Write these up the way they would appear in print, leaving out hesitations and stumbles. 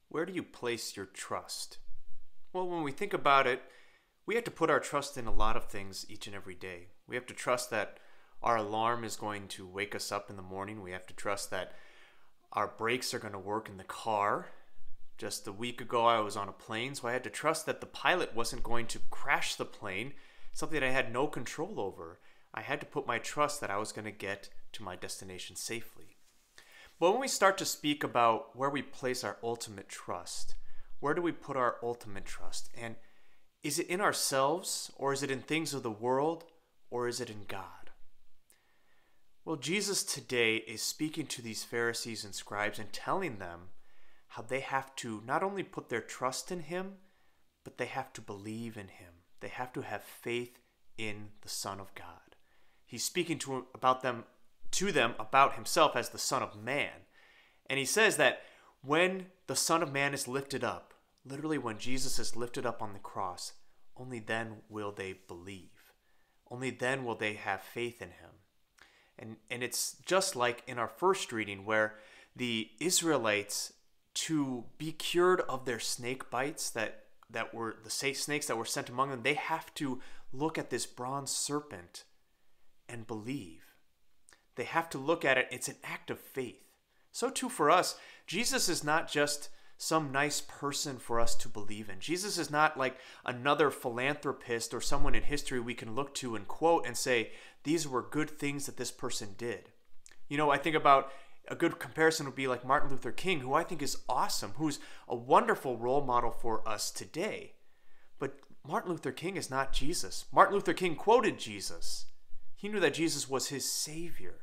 Where do you place your trust? Well, when we think about it, we have to put our trust in a lot of things each and every day. We have to trust that our alarm is going to wake us up in the morning. We have to trust that our brakes are going to work in the car. Just a week ago, I was on a plane, so I had to trust that the pilot wasn't going to crash the plane, something I had no control over. I had to put my trust that I was going to get to my destination safely. But when we start to speak about where we place our ultimate trust, where do we put our ultimate trust? And is it in ourselves, or is it in things of the world, or is it in God? Well, Jesus today is speaking to these Pharisees and scribes and telling them how they have to not only put their trust in him, but they have to believe in him. They have to have faith in the Son of God. He's speaking to them about himself as the Son of Man. And he says that when the Son of Man is lifted up, literally when Jesus is lifted up on the cross, only then will they believe. Only then will they have faith in him. And it's just like in our first reading where the Israelites, to be cured of their snake bites that were the snakes that were sent among them, they have to look at this bronze serpent and believe. They have to look at it. It's an act of faith. So too for us, Jesus is not just some nice person for us to believe in. Jesus is not like another philanthropist or someone in history we can look to and quote and say, these were good things that this person did. I think about a good comparison would be like Martin Luther King, who I think is awesome, who's a wonderful role model for us today. But Martin Luther King is not Jesus. Martin Luther King quoted Jesus. He knew that Jesus was his Savior.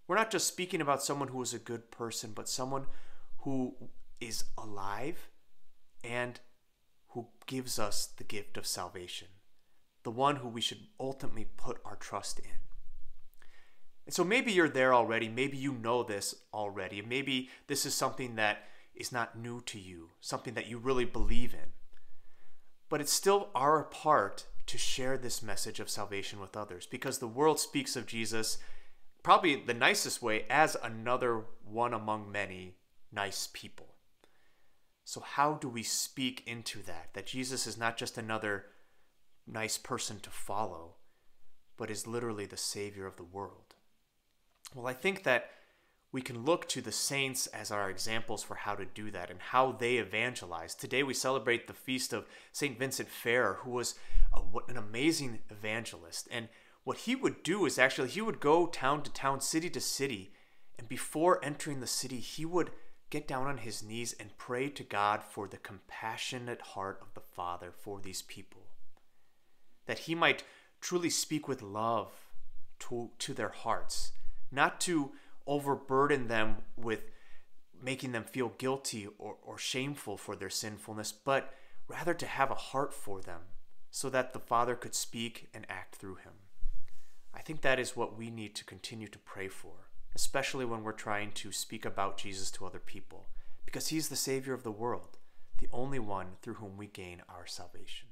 We're not just speaking about someone who is a good person, but someone who is alive and who gives us the gift of salvation, the one who we should ultimately put our trust in. And so maybe you're there already, maybe you know this already, maybe this is something that is not new to you, something that you really believe in. But it's still our part to share this message of salvation with others, because the world speaks of Jesus probably the nicest way as another one among many nice people. So how do we speak into that Jesus is not just another nice person to follow, but is literally the Savior of the world? Well, I think that we can look to the saints as our examples for how to do that and how they evangelize. Today we celebrate the feast of St. Vincent Ferrer, who was an amazing evangelist. And what he would do is actually he would go town to town, city to city, and before entering the city, he would get down on his knees and pray to God for the compassionate heart of the Father for these people, that he might truly speak with love to their hearts, not to overburden them with making them feel guilty or shameful for their sinfulness, but rather to have a heart for them so that the Father could speak and act through him. I think that is what we need to continue to pray for, especially when we're trying to speak about Jesus to other people, because he's the Savior of the world, the only one through whom we gain our salvation.